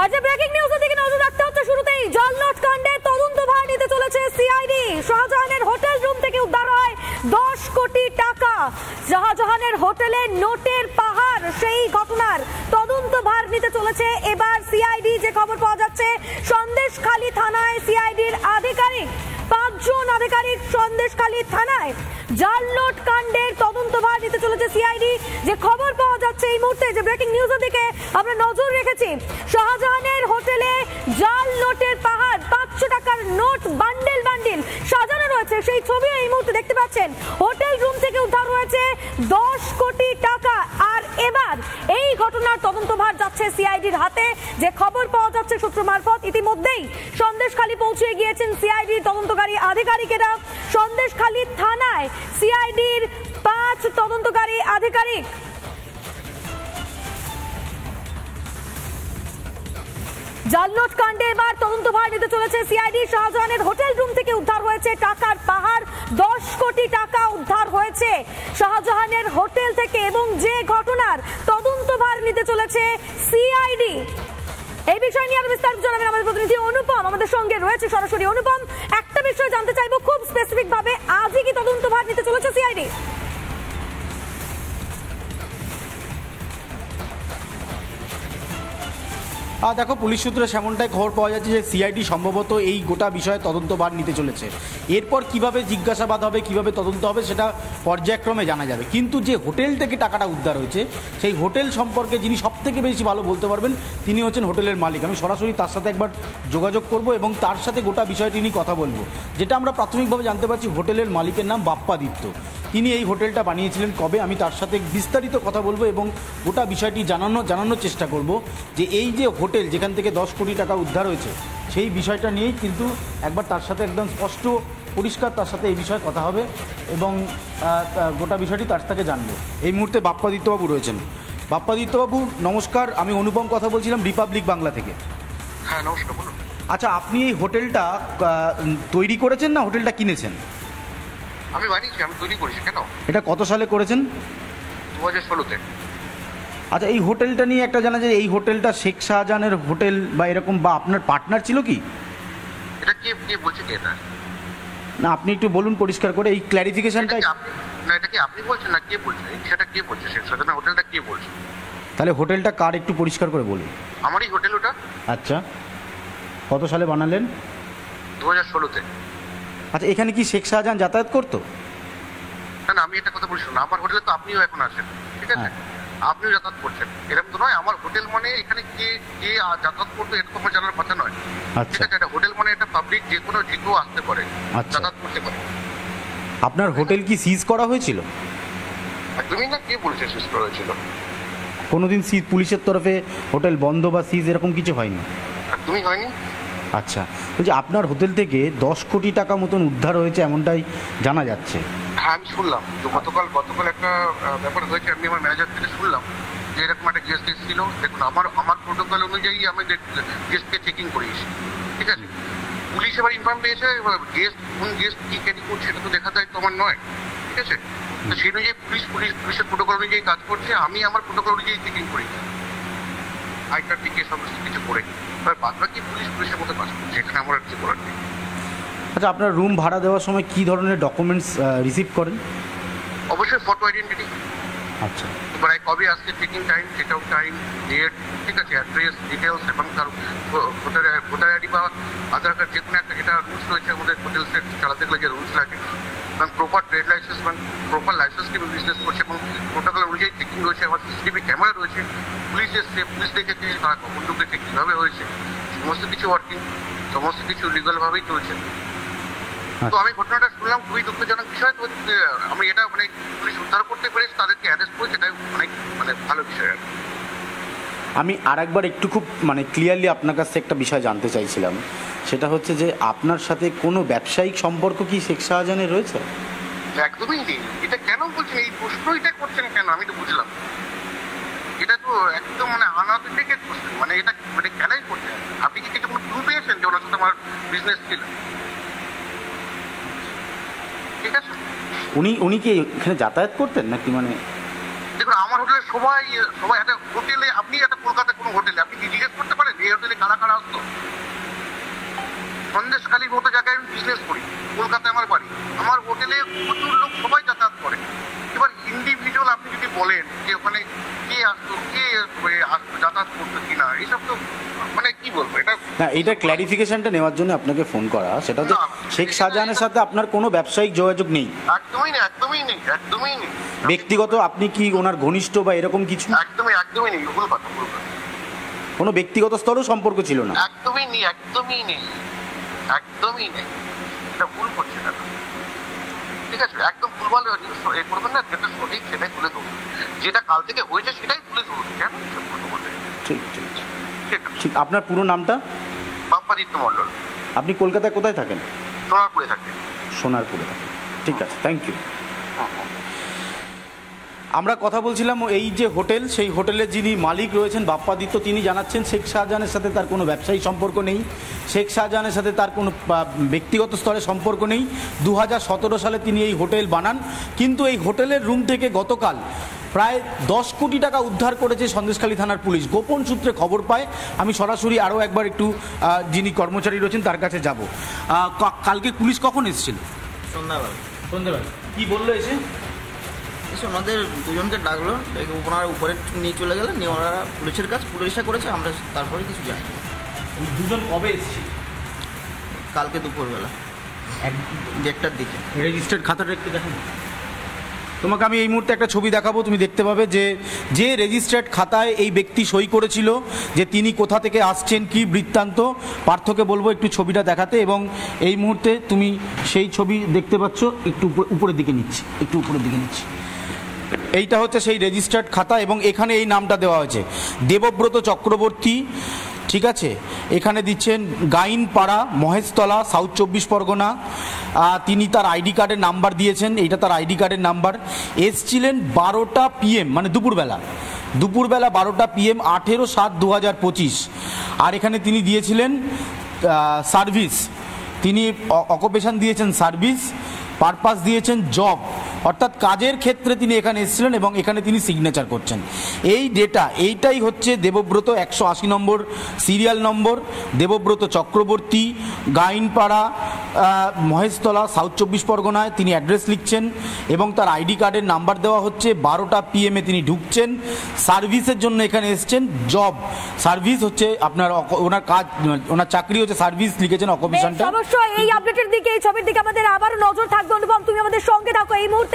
আজ ব্রেকিং নিউজের দিকে নজর রাখতে হচ্ছে। শুরুতেই জালনোট কাণ্ডে তদন্তভার নিতে চলেছে সিআইডি। শাহজাহানের হোটেল রুম থেকে উদ্ধার হয় 10 কোটি টাকা। শাহজাহানের হোটেলে নোটের পাহাড়, সেই ঘটনার তদন্তভার নিতে চলেছে এবার সিআইডি। যে খবর পাওয়া যাচ্ছে, সন্দেশখালী থানায় সিআইডির আধিকারিক, 5 জন আধিকারিক সন্দেশখালী থানায় জালনোট কাণ্ডের তদন্তভার নিতে চলেছে সিআইডি। যে খবর পাওয়া যাচ্ছে এই মুহূর্তে, যে ব্রেকিং নিউজের দিকে আমরা নজর রেখেছি, শাহজাহানের হোটেলে জাল নোটের পাহাড়, 500 টাকার নোট বান্ডেল বান্ডেল সাজানো রয়েছে, সেই ছবি এই মুহূর্তে দেখতে পাচ্ছেন। হোটেল রুম থেকে উদ্ধার হয়েছে 10 কোটি টাকা। আর এবার এই ঘটনার তদন্তভার যাচ্ছে সিআইডির হাতে। যে খবর পাওয়া যাচ্ছে সূত্র মারফত, ইতিমধ্যেই সন্দেশখালী পৌঁছে গিয়েছেন সিআইডির তদন্তকারী আধিকারিকেরা। সন্দেশখালী থানায় সিআইডির 5 তদন্তকারী আধিকারিক। জালনোট কাণ্ডে এবার তদন্তভার নিতে চলেছে সিআইডি। শাহজাহানের হোটেল রুম থেকে উদ্ধার হয়েছে টাকার পাহাড়, 10 কোটি টাকা উদ্ধার হয়েছে শাহজাহানের হোটেল থেকে, এবং যে ঘটনার তদন্তভার নিতে চলেছে সিআইডি। এই বিষয় নিয়ে আরো বিস্তারিত জানাবেন আমাদের প্রতিনিধি অনুপম। আমাদের সঙ্গে রয়েছে সরাসরি। অনুপম, একটা বিষয় জানতে চাইবো খুব স্পেসিফিক ভাবে, আজই কি তদন্তভার নিতে চলেছে সিআইডি? দেখো, পুলিশ সূত্রে সেমনটাই খবর পাওয়া যাচ্ছে যে সিআইডি সম্ভবত এই গোটা বিষয়ে তদন্তভার নিতে চলেছে। এরপর কিভাবে জিজ্ঞাসাবাদ হবে, কিভাবে তদন্ত হবে, সেটা পর্যায়ক্রমে জানা যাবে। কিন্তু যে হোটেল থেকে টাকাটা উদ্ধার হয়েছে, সেই হোটেল সম্পর্কে যিনি সবথেকে বেশি ভালো বলতে পারবেন তিনি হচ্ছেন হোটেলের মালিক। আমি সরাসরি তার সাথে একবার যোগাযোগ করব এবং তার সাথে গোটা বিষয়টি নিয়ে কথা বলবো। যেটা আমরা প্রাথমিকভাবে জানতে পারছি, হোটেলের মালিকের নাম বাপ্পাদিত্য। তিনি এই হোটেলটা বানিয়েছিলেন কবে, আমি তার সাথে বিস্তারিত কথা বলবো এবং গোটা বিষয়টি জানানোর চেষ্টা করব যে এই যে হোটেল যেখান থেকে 10 কোটি টাকা উদ্ধার হয়েছে, সেই বিষয়টা নিয়েই কিন্তু একবার তার সাথে একদম স্পষ্ট পরিষ্কার তার সাথে এই বিষয়ে কথা হবে এবং গোটা বিষয়টি তার থেকে জানবো। এই মুহূর্তে বাপ্পাদিত্যবাবু রয়েছেন। বাপ্পাদিত্যবাবু নমস্কার, আমি অনুপম কথা বলছিলাম রিপাবলিক বাংলা থেকে। হ্যাঁ নমস্কার, বলুন। আচ্ছা, আপনি এই হোটেলটা তৈরি করেছেন না হোটেলটা কিনেছেন? আমি বানিয়েছি, আমি তৈরি করেছি। কেন? এটা কত সালে করেছেন? 2016-তে। আচ্ছা, এই হোটেলটা নিয়ে একটা জানা যায়, এই হোটেলটা শেখ শাহজাহানের হোটেল বা এরকম, বা আপনার পার্টনার ছিল কি? এটা কে বলছে, কে? এটা না, আপনি একটু বলুন পরিষ্কার করে এই ক্ল্যারিফিকেশনটা। না, এটা কি আপনি বলছেন না কে বলছে? সেটা কে বলছে? শেখ শাহজাহানের হোটেলটা কে বলছে? তাহলে হোটেলটা কার একটু পরিষ্কার করে বলুন। আমারই হোটেল ওটা। আচ্ছা, কত সালে বানালেন? 2016-তে। আচ্ছা, এখানে কি শেখ শাহজাহান যাতায়াত করতো? না, আমি এটা কথা বলছি না। আমার হোটেলে তো আপনিও এখন আছেন, ঠিক আছে? আপনিও যাতায়াত করছেন, এরকম তো নয়। আমার হোটেল মানে এখানে কে যাতায়াত করতো এটা তো আমার জানার কথা নয়। ঠিক আছে, এটা হোটেল মানে এটা পাবলিক, যে কেউ আসতে পারে, যাতায়াত করতে পারে। আপনার হোটেল কি সিজ করা হয়েছিল? তুমি না, কে বলছে সিজ করা হয়েছিল? কোনোদিন সিজ পুলিশের তরফে হোটেল বন্ধ বা সিজ এরকম কিছু হয়নি? তুমি হয়নি? আচ্ছা, বলছি আপনার হোটেল থেকে 10 কোটি টাকা মতন উদ্ধার হয়েছে এমনটাই জানা যাচ্ছে। হ্যাঁ, আমি শুনলাম তো গতকাল একটা ব্যাপার হয়েছে। আমি আমার ম্যানেজার থেকে শুনলাম যে এরকম একটা গেস্ট এসেছিল। দেখুন, আমার প্রোটোকল অনুযায়ী আমি গেস্টকে চেকিং করিয়েছি, ঠিক আছে? পুলিশ এবার ইনফর্ম পেয়েছে, কোন গেস্ট কি ক্যারি করছে এটা তো দেখা যায় তো আমার নয়, ঠিক আছে? তো সেই অনুযায়ী পুলিশের প্রোটোকল অনুযায়ী কাজ করছে। আমি আমার প্রোটোকল অনুযায়ী চেকিং করি, আই কার্ড থেকে সমস্ত কিছু করে। এবার বাদ বাকি পুলিশের মধ্যে কাজ করছে, এখানে আমার আর কি করার নেই। আচ্ছা, আপনার রুম ভাড়া দেওয়ার সময় কি ধরনের ডকুমেন্টস রিসিভ করেন? অবশ্যই ফটো আইডেন্টিটি। আচ্ছা, এবার কবে আসছে, checking time, check out time, date, ঠিক আছে, অ্যাড্রেস ডিটেলস এবং তার ভোটার আইডি বা আধার কার্ড, যে কোনো একটা, যেটা রুলস রয়েছে আমাদের হোটেল সেট চালাতে গেলে যে রুলস লাগে, এবং প্রপার ট্রেড লাইসেন্স এবং প্রপার লাইসেন্স নিয়ে বিজনেস করছে এবং প্রোটোকল অনুযায়ী চেকিং রয়েছে। আমার সিসিটিভি ক্যামেরা রয়েছে, পুলিশ এসছে, পুলিশ দেখেছে, তারা কখন ঢুকেছে, কীভাবে হয়েছে, সমস্ত কিছু ওয়ার্কিং, সমস্ত কিছু লিগালভাবেই চলছে। তো আমি ঘটনাটা শুনলাম, খুবই দুঃখজনক বিষয়। তো আমি এটা পুলিশ উদ্ধার করতে পেরেছি, তাদেরকে অ্যারেস্ট করেছে, এটাই অনেক ভালো বিষয়। আর আমি আরেকবার একটু খুব ক্লিয়ারলি আপনার কাছে একটা বিষয় জানতে চাইছিলাম, সেটা হচ্ছে যে আপনার সাথে কোনো ব্যবসায়িক সম্পর্ক কি শেখ শাহজাহানের রয়েছে? একদমই নেই। এটা কেন বলছেন, এই প্রশ্ন এটা করছেন কেন? আমি তো বুঝলাম, এটা তো একদম আনঅথেন্টিকেট প্রশ্ন। এটা কেনই করছেন? আপনি কি কিছু প্রুফ পেয়েছেন যে ওনার সাথে আমার বিজনেস ছিল? ঠিক আছে, উনি কি এখানে যাতায়াত করতেন নাকি? দেখুন, আমার হোটেলে সবাই একটা হোটেলে, আপনি একটা কলকাতায় কোনো হোটেলে আপনি জিজ্ঞেস করতে পারেন এই হোটেলে তো মানে কি বলবো এটা না, এইটা ক্ল্যারিফিকেশনটা নেওয়ার জন্য আপনাকে ফোন করা, সেটা হচ্ছে না, শেখ শাহজাহানের সাথে আপনার কোনো ব্যবসায়িক যোগাযোগ নেই, একদমই নেই, একদমই নেই, একদমই নেই। ব্যক্তিগত আপনি কি ওনার ঘনিষ্ঠ বা এরকম কিছু? একদমই নেই, ভুল কথা, ভুল কথা। কোনো ব্যক্তিগত স্তরেও সম্পর্ক ছিল না? একদমই নেই, একদমই নেই, একদমই নেই, এটা ভুল করছে না। ঠিক আছে, একদম ভুলভাল এ করবেন না, যেটা সঠিক সেটাই তুলে ধরুন, যেটা কাল থেকে হয়েছে সেটাই তুলে ধরুন। কেন এসব কথা বলতে? ঠিক ঠিক ঠিক আছে, ঠিক। আপনার পুরো নামটা? বাপ্পাদিত্য মণ্ডল, আপনি কলকাতায় কোথায় থাকেন? সোনারপুরে থাকে। সোনারপুরে থাকেন, ঠিক আছে, থ্যাংক ইউ। আমরা কথা বলছিলাম এই যে হোটেল, সেই হোটেলের যিনি মালিক রয়েছেন বাপ্পাদিত্য, তিনি জানাচ্ছেন শেখ শাহজাহানের সাথে তার কোনো ব্যবসায়ী সম্পর্ক নেই, শেখ শাহজাহানের সাথে তার কোনো ব্যক্তিগত স্তরে সম্পর্ক নেই। 2017 সালে তিনি এই হোটেল বানান, কিন্তু এই হোটেলের রুম থেকে গতকাল প্রায় 10 কোটি টাকা উদ্ধার করেছে সন্দেশখালী থানার পুলিশ। গোপন সূত্রে খবর পায়, আমি সরাসরি আরও একবার একটু যিনি কর্মচারী রয়েছেন তার কাছে যাব। কালকে পুলিশ কখন এসেছিল? সন্ধ্যাবেলা। কি বললো এসে? ওনাদের দুজনকে ডাকলো, ওনারা উপরে নিয়ে চলে গেলেন, নিয়ে ওনারা পুলিশের কাজ পুলিশটা করেছে, আমরা তারপরে কিছু জানি। দুজন কবে এসেছে? কালকে দুপুরবেলা 1:30টার দিকে। রেজিস্টার্ড খাতাটা একটু দেখেন। তোমাকে আমি এই মুহূর্তে একটা ছবি দেখাবো, তুমি দেখতে পাবে যে রেজিস্টার্ড খাতায় এই ব্যক্তি সই করেছিল, যে তিনি কোথা থেকে আসছেন, কি বৃত্তান্ত। পার্থকে বলবো একটু ছবিটা দেখাতে, এবং এই মুহূর্তে তুমি সেই ছবি দেখতে পাচ্ছ, একটু উপরের দিকে নিচ্ছি, একটু উপরের দিকে নিচ্ছি। এইটা হচ্ছে সেই রেজিস্টার্ড খাতা, এবং এখানে এই নামটা দেওয়া হয়েছে দেবব্রত চক্রবর্তী। ঠিক আছে, এখানে দিচ্ছেন গাইনপাড়া, মহেশতলা, সাউথ 24 পরগনা। তিনি তার আইডি কার্ডের নাম্বার দিয়েছেন, এইটা তার আইডি কার্ডের নাম্বার। এসছিলেন 12টা PM, মানে দুপুরবেলা 12টা PM, 18/7/2025। আর এখানে তিনি দিয়েছিলেন সার্ভিস, তিনি অকুপেশন দিয়েছেন সার্ভিস, পারপাস দিয়েছেন জব, অর্থাৎ কাজের ক্ষেত্রে তিনি এখানে এসেছিলেন, এবং এখানে তিনি সিগনেচার করছেন। এই ডেটা, এইটাই হচ্ছে দেবব্রত, 180 নম্বর সিরিয়াল নম্বর, দেবব্রত চক্রবর্তী, গাইনপাড়া, মহেশতলা, সাউথ 24 পরগনায় তিনি অ্যাড্রেস লিখছেন, এবং তার আইডি কার্ডের নাম্বার দেওয়া হচ্ছে। 12টা PM তিনি ঢুকছেন, সার্ভিসের জন্য এখানে এসছেন, জব সার্ভিস হচ্ছে আপনার, ওনার কাজ, ওনার চাকরি হচ্ছে সার্ভিস, লিখেছেন অকুপেশনটা। অবশ্যই এই আপডেটের দিকে, এই ছবির দিকে আমাদের আবারও নজর থাকবে। অনুপম, তুমি আমাদের সঙ্গে থাকো। এই মুহূর্তে